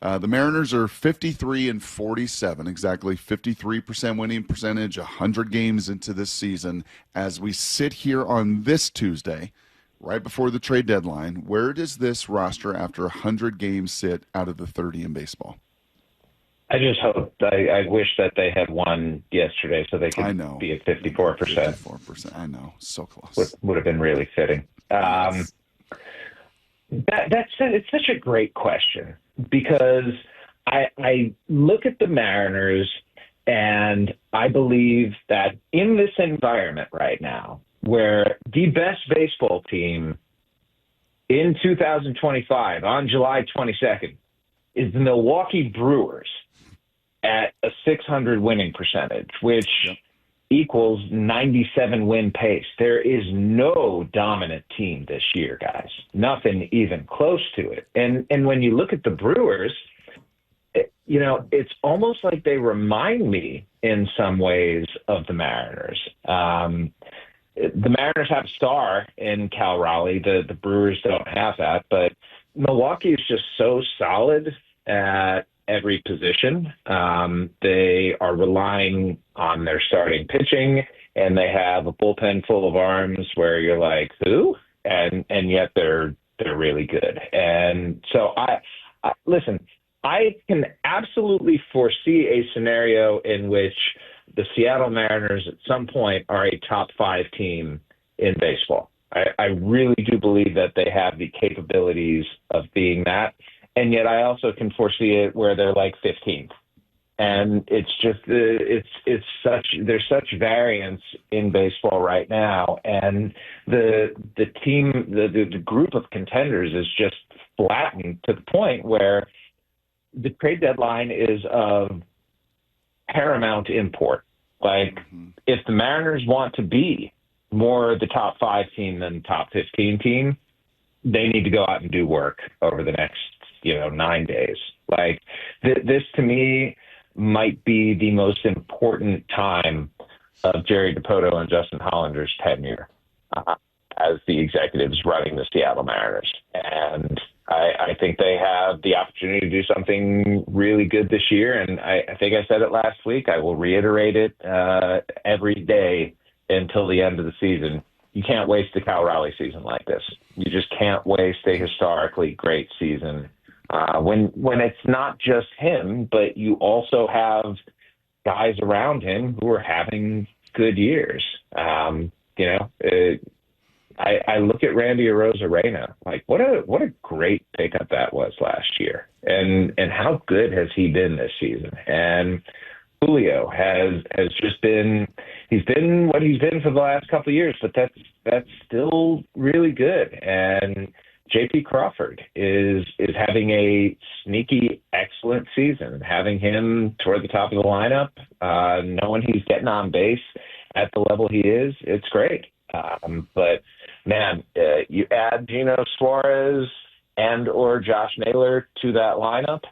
The Mariners are 53-47, exactly 53% winning percentage, 100 games into this season. As we sit here on this Tuesday, right before the trade deadline, where does this roster after 100 games sit out of the 30 in baseball? I just hope, I wish that they had won yesterday so they could be at 54%. 54%, I know, so close. Would have been really fitting. Yes. It's such a great question because I look at the Mariners and I believe that in this environment right now, where the best baseball team in 2025 on July 22nd is the Milwaukee Brewers at a 600 winning percentage, which equals 97 win pace. There is no dominant team this year, guys. Nothing even close to it. And when you look at the Brewers, it's almost like they remind me in some ways of the Mariners. The Mariners have a star in Cal Raleigh. The Brewers don't have that, but Milwaukee is just so solid at every position. They are relying on their starting pitching, and they have a bullpen full of arms where you're like, who? And yet they're really good. And so I listen, I can absolutely foresee a scenario in which the Seattle Mariners at some point are a top 5 team in baseball. I really do believe that they have the capabilities of being that. And yet I also can foresee it where they're like 15th. And it's just, there's such variance in baseball right now. And the team, the group of contenders is just flattened to the point where the trade deadline is of paramount import. Like, if the Mariners want to be more the top 5 team than the top 15 team, they need to go out and do work over the next, 9 days. Like, this to me might be the most important time of Jerry Dipoto and Justin Hollander's tenure as the executives running the Seattle Mariners. And I think they have the opportunity to do something really good this year. And I think I said it last week. I will reiterate it every day until the end of the season. You can't waste a Cal Raleigh season like this. You just can't waste a historically great season when it's not just him, but you also have guys around him who are having good years. I look at Randy Arozarena, like what a great pickup that was last year, and how good has he been this season? And Julio has just been what he's been for the last couple of years, but that's still really good. And J.P. Crawford is having a sneaky excellent season. Having him toward the top of the lineup, knowing he's getting on base at the level he is, it's great. But man, you add Gino Suarez and or Josh Naylor to that lineup,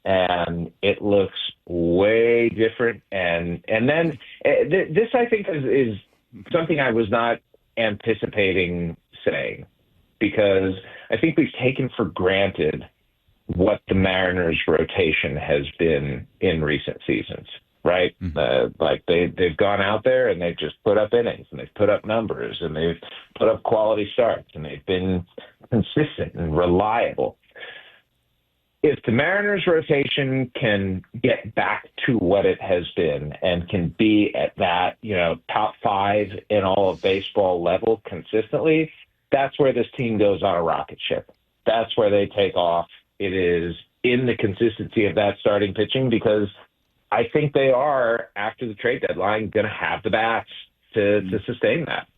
and it looks way different. And then this, I think, is something I was not anticipating saying, because I think we've taken for granted what the Mariners' rotation has been in recent seasons. Right? Like they've gone out there and they've just put up innings and they've put up numbers and they've put up quality starts and they've been consistent and reliable. If the Mariners rotation can get back to what it has been and can be at that, top 5 in all of baseball level consistently, that's where this team goes on a rocket ship. That's where they take off. It is in the consistency of that starting pitching, because I think they are, after the trade deadline, going to have the bats to sustain that.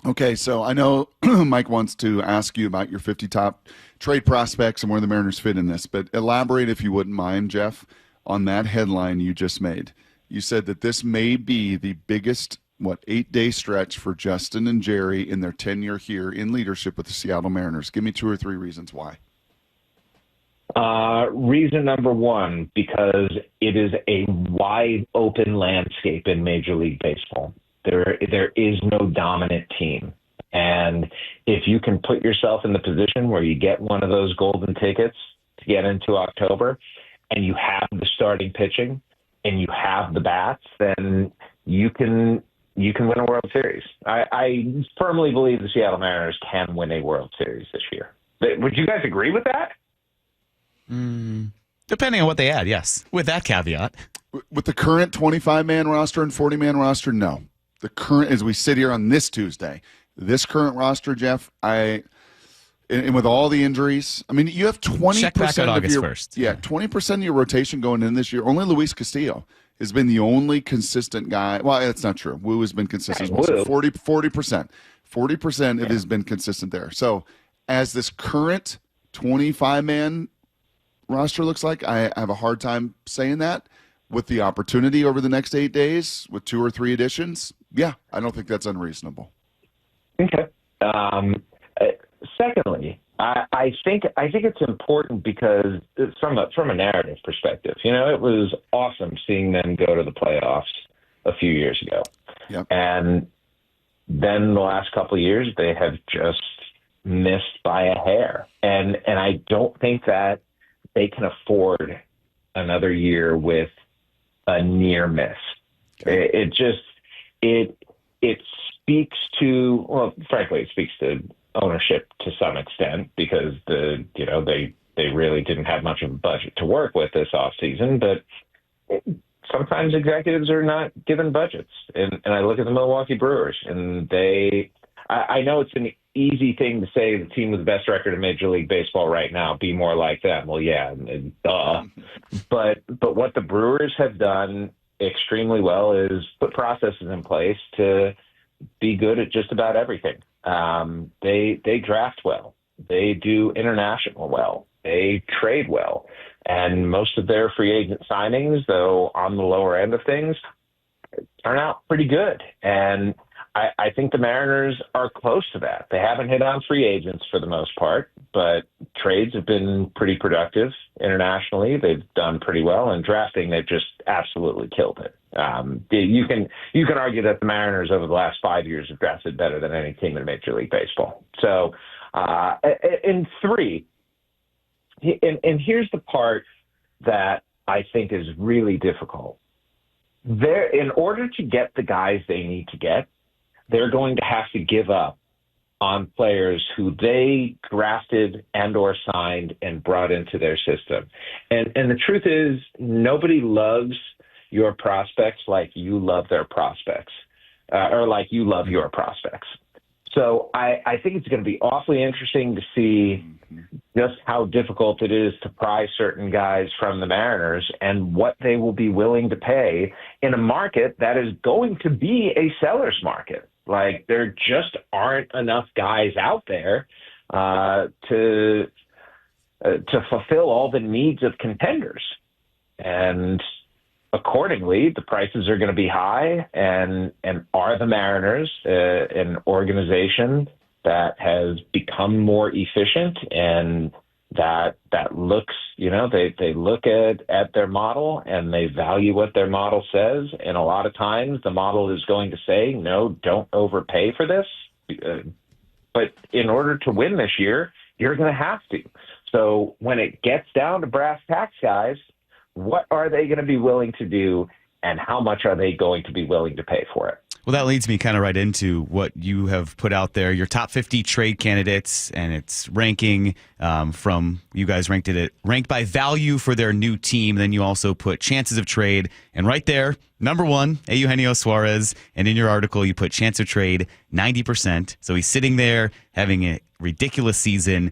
Okay, so I know Mike wants to ask you about your 50 top trade prospects and where the Mariners fit in this, but elaborate, if you wouldn't mind, Jeff, on that headline you just made. You said that this may be the biggest, 8-day stretch for Justin and Jerry in their tenure here in leadership with the Seattle Mariners. Give me 2 or 3 reasons why. Reason number 1, because it is a wide open landscape in Major League Baseball. There is no dominant team. And if you can put yourself in the position where you get one of those golden tickets to get into October, and you have the starting pitching and you have the bats, then you can win a World Series. I firmly believe the Seattle Mariners can win a World Series this year. Would you guys agree with that? Depending on what they add, yes. With that caveat. With the current 25-man roster and 40-man roster, no. The current, as we sit here on this Tuesday, this current roster, Jeff, and with all the injuries, I mean, you have 20% Check back on of August your 1st. Yeah, 20% of your rotation going in this year. Only Luis Castillo has been the only consistent guy. Well, that's not true. Woo has been consistent. Hey, Woo. 40%. 40% it has been consistent there. So as this current 25-man roster looks like, I have a hard time saying that. With the opportunity over the next 8 days with 2 or 3 additions, yeah, I don't think that's unreasonable. Okay. Secondly, I think it's important because from a narrative perspective, it was awesome seeing them go to the playoffs a few years ago. Yep. And then the last couple of years, they have just missed by a hair. And I don't think that they can afford another year with a near miss. Okay. It speaks to, well, frankly, it speaks to ownership to some extent because they really didn't have much of a budget to work with this offseason, but sometimes executives are not given budgets. And I look at the Milwaukee Brewers, and I know it's an easy thing to say the team with the best record in Major League Baseball right now, be more like them. Well, yeah, duh. But what the Brewers have done extremely well is put processes in place to be good at just about everything. They draft well. They do international well. They trade well. And most of their free agent signings, though on the lower end of things, turn out pretty good. And I think the Mariners are close to that. They haven't hit on free agents for the most part, but trades have been pretty productive internationally. They've done pretty well, and drafting, they've just absolutely killed it. You can argue that the Mariners over the last 5 years have drafted better than any team in Major League Baseball. So, and here's the part that I think is really difficult. In order to get the guys they need to get, they're going to have to give up on players who they drafted and or signed and brought into their system. And the truth is, nobody loves your prospects like you love their prospects, or like you love your prospects. So I think it's going to be awfully interesting to see just how difficult it is to pry certain guys from the Mariners and what they will be willing to pay in a market that is going to be a seller's market. Like, there just aren't enough guys out there to fulfill all the needs of contenders. And accordingly, the prices are going to be high. And are the Mariners an organization that has become more efficient and that looks, they look at their model and they value what their model says. And a lot of times the model is going to say, no, don't overpay for this. But in order to win this year, you're going to have to. So when it gets down to brass tacks, guys, what are they going to be willing to do and how much are they going to be willing to pay for it? Well, that leads me kind of right into what you have put out there, your top 50 trade candidates, and it's ranking from, you guys ranked by value for their new team. Then you also put chances of trade. And right there, number one, Eugenio Suarez. And in your article, you put chance of trade 90%. So he's sitting there having a ridiculous season.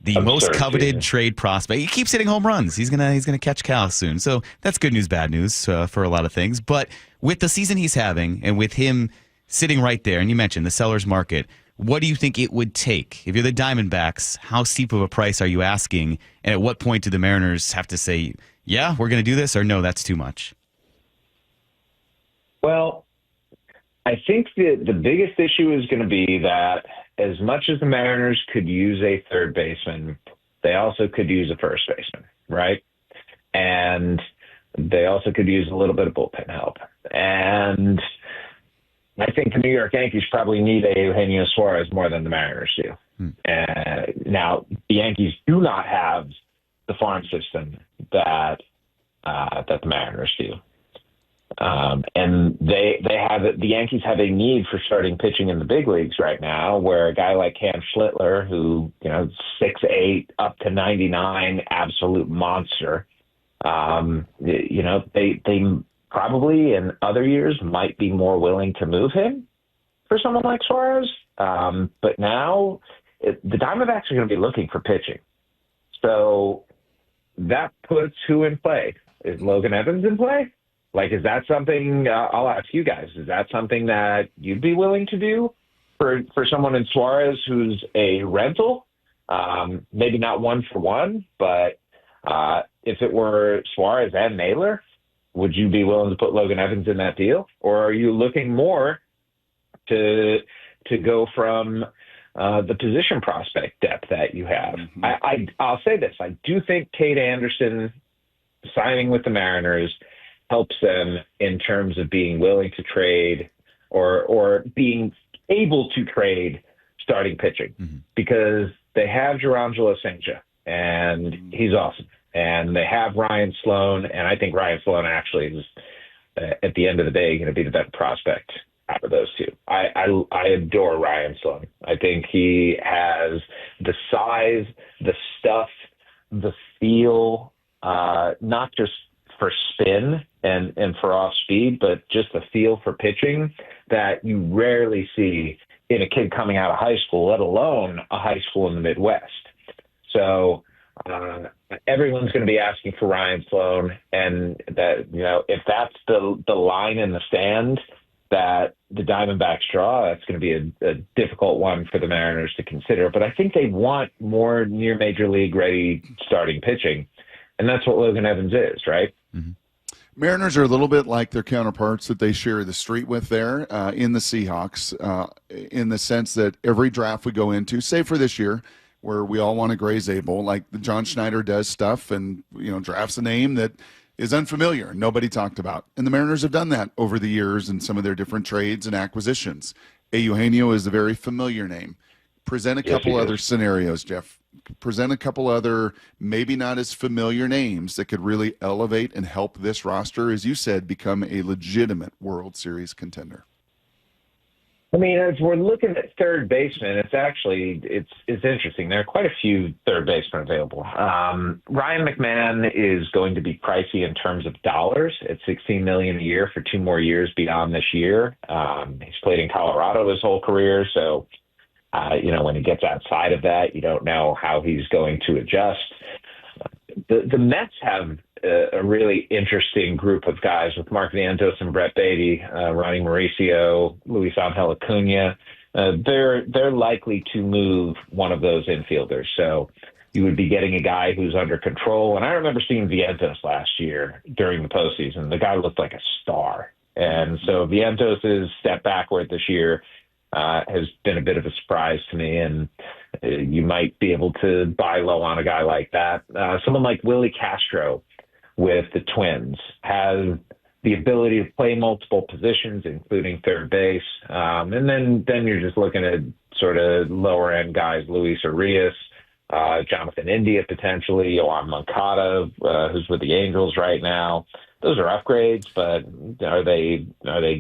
The most coveted trade prospect. He keeps hitting home runs. He's gonna catch Cal soon. So that's good news, bad news for a lot of things. But with the season he's having and with him sitting right there, and you mentioned the seller's market, what do you think it would take? If you're the Diamondbacks, how steep of a price are you asking? And at what point do the Mariners have to say, yeah, we're going to do this, or no, that's too much? Well, I think the biggest issue is going to be that as much as the Mariners could use a third baseman, they also could use a first baseman, right? And they also could use a little bit of bullpen help. And I think the New York Yankees probably need a Eugenio Suarez more than the Mariners do. Now, the Yankees do not have the farm system that that the Mariners do. And the Yankees have a need for starting pitching in the big leagues right now, where a guy like Cam Schlittler, who, 6'8", up to 99, absolute monster. They probably in other years might be more willing to move him for someone like Suarez. But now the Diamondbacks are going to be looking for pitching. So that puts who in play? Is Logan Evans in play? Like, is that something, I'll ask you guys, is that something that you'd be willing to do for someone in Suarez who's a rental? Maybe not one for one, but if it were Suarez and Naylor, would you be willing to put Logan Evans in that deal? Or are you looking more to go from the position prospect depth that you have? Mm-hmm. I'll say this. I do think Cade Anderson signing with the Mariners helps them in terms of being willing to trade or being able to trade starting pitching, because they have Gerangelo St. and he's awesome. And they have Ryan Sloan, and I think Ryan Sloan actually is, at the end of the day, going to be the better prospect out of those two. I adore Ryan Sloan. I think he has the size, the stuff, the feel, not just for spin and for off speed, but just the feel for pitching that you rarely see in a kid coming out of high school, let alone a high school in the Midwest. So everyone's going to be asking for Ryan Sloan, and that, if that's the line in the stand that the Diamondbacks draw, that's going to be a difficult one for the Mariners to consider. But I think they want more near major league ready starting pitching, and that's what Logan Evans is, right? Mm-hmm. Mariners are a little bit like their counterparts that they share the street with there in the Seahawks, in the sense that every draft we go into, save for this year, where we all want to Gray Zabel, like John Schneider does stuff and drafts a name that is unfamiliar, nobody talked about. And the Mariners have done that over the years in some of their different trades and acquisitions. Eugenio is a very familiar name. Present a couple other scenarios, Jeff. Present a couple other maybe not as familiar names that could really elevate and help this roster, as you said, become a legitimate World Series contender. I mean, as we're looking at third baseman, it's interesting. There are quite a few third basemen available. Ryan McMahon is going to be pricey in terms of dollars at $16 million a year for 2 more years beyond this year. He's played in Colorado his whole career, so when he gets outside of that, you don't know how he's going to adjust. The Mets have a really interesting group of guys with Mark Vientos and Brett Beatty, Ronnie Mauricio, Luis Angel Acuna. They're likely to move one of those infielders. So you would be getting a guy who's under control. And I remember seeing Vientos last year during the postseason. The guy looked like a star. And so Vientos' step backward this year has been a bit of a surprise to me, and you might be able to buy low on a guy like that. Someone like Willie Castro with the Twins has the ability to play multiple positions, including third base. And then you're just looking at sort of lower end guys, Luis Arias, Jonathan India potentially, Yohan Moncada, who's with the Angels right now. Those are upgrades, but are they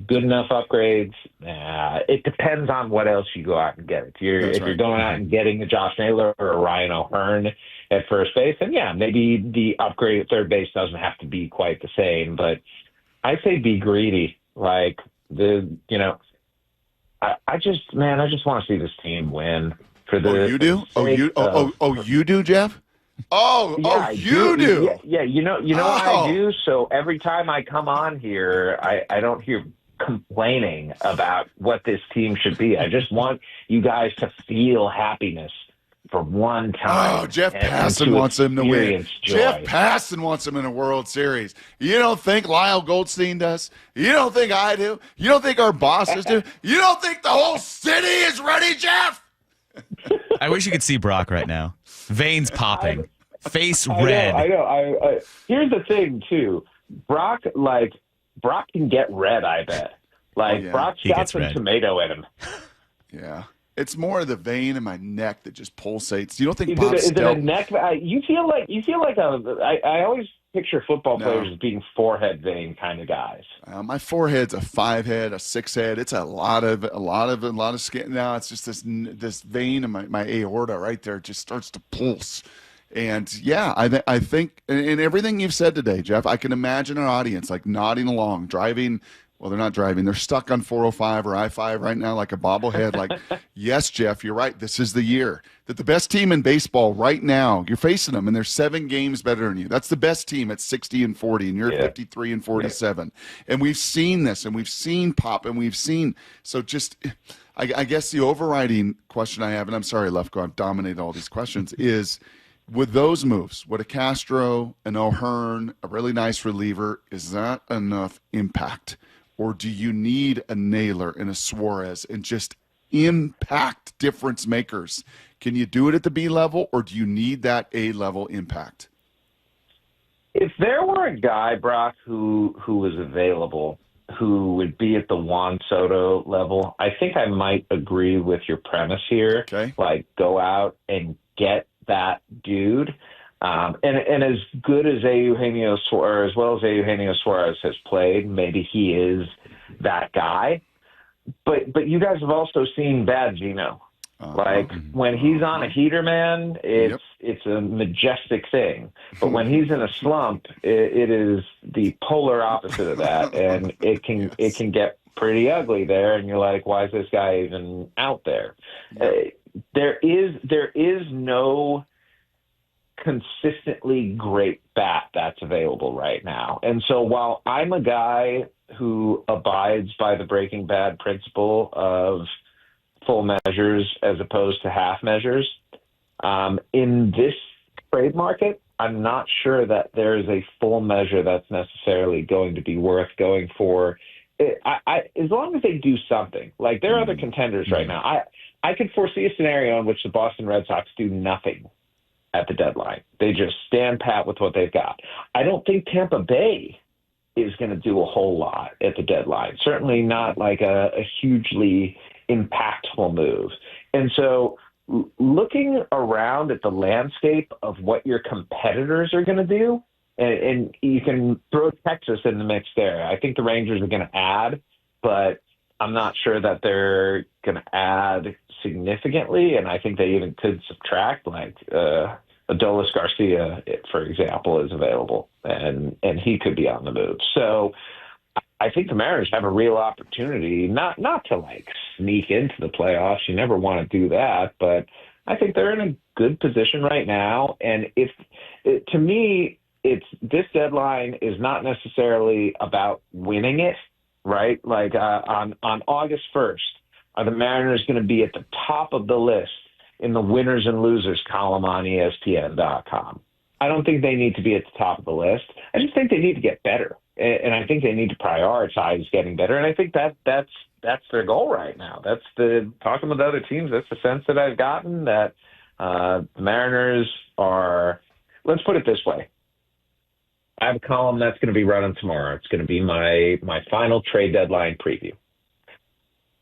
good enough upgrades? It depends on what else you go out and get. If you're going out and getting a Josh Naylor or a Ryan O'Hearn at first base, then maybe the upgrade at third base doesn't have to be quite the same. But I say be greedy. Like I just want to see this team win. You do? You do, Jeff? You do? Yeah. I do. So every time I come on here, I don't hear complaining about what this team should be. I just want you guys to feel happiness for one time. Oh, Jeff Passan wants him to win. Joy. Jeff Passan wants him in a World Series. You don't think Lyle Goldstein does? You don't think I do? You don't think our bosses do? You don't think the whole city is ready, Jeff? I wish you could see Brock right now. Veins popping. Face red. I know. Here's the thing, too. Brock can get red, I bet. Brock's got some tomato in him. Yeah. It's more of the vein in my neck that just pulsates. You don't think Is it a neck? I always picture football No. players as being forehead vein kind of guys. My forehead's a 5-head, a 6-head. It's a lot of skin. Now it's just this vein in my aorta right there just starts to pulse. And yeah, I think in everything you've said today, Jeff, I can imagine our audience like nodding along, driving. Well, they're not driving. They're stuck on 405 or I-5 right now like a bobblehead. Like, yes, Jeff, you're right. This is the year that the best team in baseball right now, you're facing them, and they're 7 games better than you. That's the best team at 60-40, and you're at 53-47. And we've seen this, and we've seen Pop, and we've seen – so just I guess the overriding question I have, and I'm sorry, Lefko, I've dominated all these questions, is with those moves, with a Castro, an O'Hearn, a really nice reliever, is that enough impact? Or do you need a Naylor and a Suarez and just impact difference makers? Can you do it at the B level, or do you need that A level impact? If there were a guy, Brock, who was available, who would be at the Juan Soto level, I think I might agree with your premise here. Okay. Like, go out and get that dude. And as good as Eugenio Suarez, as well as Eugenio Suarez has played, maybe he is that guy. But you guys have also seen bad Gino. When he's on a heater, man, it's a majestic thing. But when he's in a slump, it is the polar opposite of that, and it can get pretty ugly there. And you're like, why is this guy even out there? There is no consistently great bat that's available right now. And so while I'm a guy who abides by the Breaking Bad principle of full measures as opposed to half measures, in this trade market, I'm not sure that there's a full measure that's necessarily going to be worth going for. As long as they do something. Like, there are other contenders right now. I could foresee a scenario in which the Boston Red Sox do nothing at the deadline. They just stand pat with what they've got. I don't think Tampa Bay is going to do a whole lot at the deadline. Certainly not like a hugely impactful move. And so looking around at the landscape of what your competitors are going to do, and you can throw Texas in the mix there. I think the Rangers are going to add, but I'm not sure that they're going to add significantly, and I think they even could subtract, like Adolis Garcia, for example, is available, and he could be on the move. So I think the Mariners have a real opportunity, not to like sneak into the playoffs. You never want to do that, but I think they're in a good position right now. And to me, this deadline is not necessarily about winning it, right? Like on August 1st, are the Mariners going to be at the top of the list in the winners and losers column on ESPN.com? I don't think they need to be at the top of the list. I just think they need to get better. And I think they need to prioritize getting better. And I think that's their goal right now. Talking with other teams, that's the sense that I've gotten, that the Mariners are, let's put it this way. I have a column that's going to be running tomorrow. It's going to be my final trade deadline preview.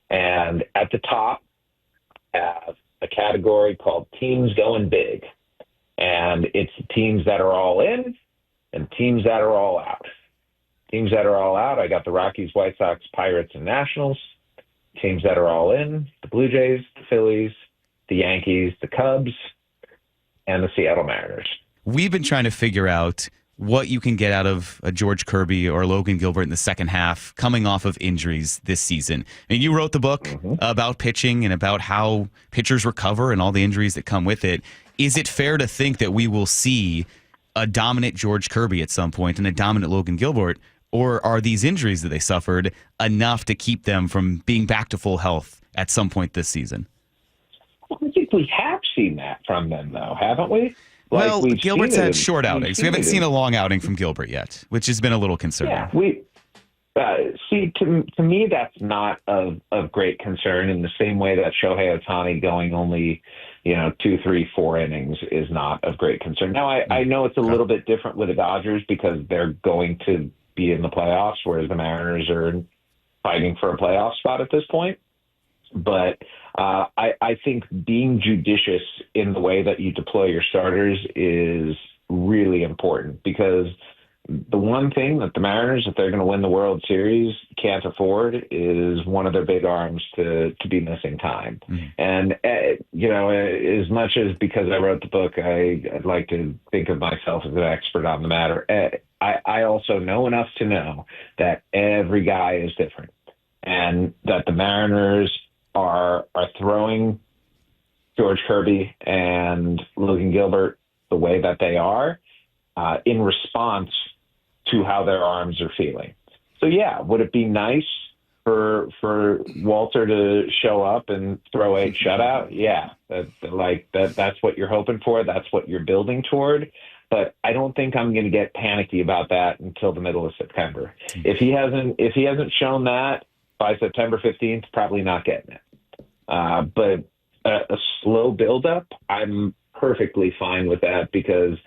And at the top, I have a category called Teams Going Big. And it's teams that are all in and teams that are all out. Teams that are all out, I got the Rockies, White Sox, Pirates, and Nationals. Teams that are all in, the Blue Jays, the Phillies, the Yankees, the Cubs, and the Seattle Mariners. We've been trying to figure out what you can get out of a George Kirby or Logan Gilbert in the second half coming off of injuries this season. And you wrote the book about pitching and about how pitchers recover and all the injuries that come with it. Is it fair to think that we will see a dominant George Kirby at some point and a dominant Logan Gilbert, or are these injuries that they suffered enough to keep them from being back to full health at some point this season? Well, I think we have seen that from them, though, haven't we? Well, Gilbert's had short outings. We haven't seen a long outing from Gilbert yet, which has been a little concerning. Yeah, to me, that's not of great concern in the same way that Shohei Ohtani going only, 2, 3, 4 innings is not of great concern. Now, I know it's a little bit different with the Dodgers because they're going to be in the playoffs, whereas the Mariners are fighting for a playoff spot at this point. But I think being judicious in the way that you deploy your starters is really important because the one thing that the Mariners, if they're going to win the World Series, can't afford is one of their big arms to be missing time. Mm-hmm. And, as much as because I wrote the book, I'd like to think of myself as an expert on the matter, I also know enough to know that every guy is different and that the Mariners are throwing George Kirby and Lugo Gilbert the way that they are in response to how their arms are feeling. So, yeah, would it be nice for Walter to show up and throw a shutout? Yeah, that's what you're hoping for. That's what you're building toward. But I don't think I'm going to get panicky about that until the middle of September. If he hasn't shown that by September 15th, probably not getting it. But a slow buildup, I'm perfectly fine with that because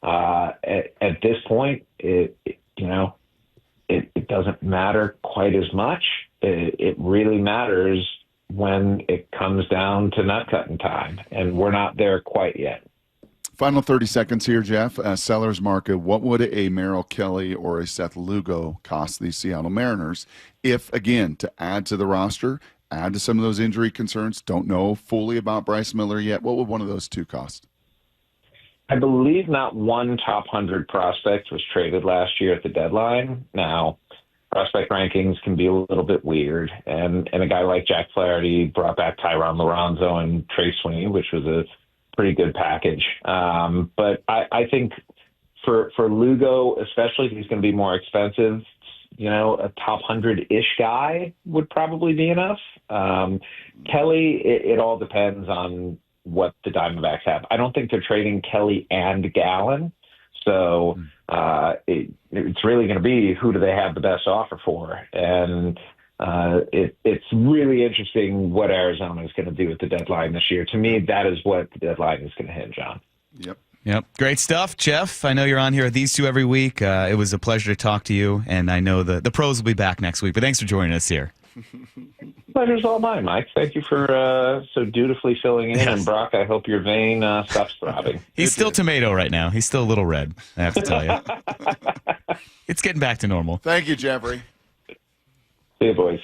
at this point, it doesn't matter quite as much. It really matters when it comes down to nut cutting time, and we're not there quite yet. Final 30 seconds here, Jeff. Seller's market, what would a Merrill Kelly or a Seth Lugo cost the Seattle Mariners if, again, to add to the roster, add to some of those injury concerns, don't know fully about Bryce Miller yet, what would one of those two cost? I believe not one top 100 prospect was traded last year at the deadline. Now, prospect rankings can be a little bit weird, and a guy like Jack Flaherty brought back Tyron Lorenzo and Trey Sweeney, which was a pretty good package. But I think for Lugo, especially if he's going to be more expensive, a top 100-ish guy would probably be enough. Kelly, it all depends on what the Diamondbacks have. I don't think they're trading Kelly and Gallen. So it's really going to be who do they have the best offer for. And it's really interesting what Arizona is going to do at the deadline this year. To me, that is what the deadline is going to hinge on. Yep. Great stuff, Jeff. I know you're on here with these two every week. It was a pleasure to talk to you, and I know the pros will be back next week. But thanks for joining us here. Pleasure's all mine, Mike. Thank you for so dutifully filling in. Yes. And Brock, I hope your vein stops throbbing. He's still tomato right now. He's still a little red, I have to tell you. It's getting back to normal. Thank you, Jeffrey. See you, boys.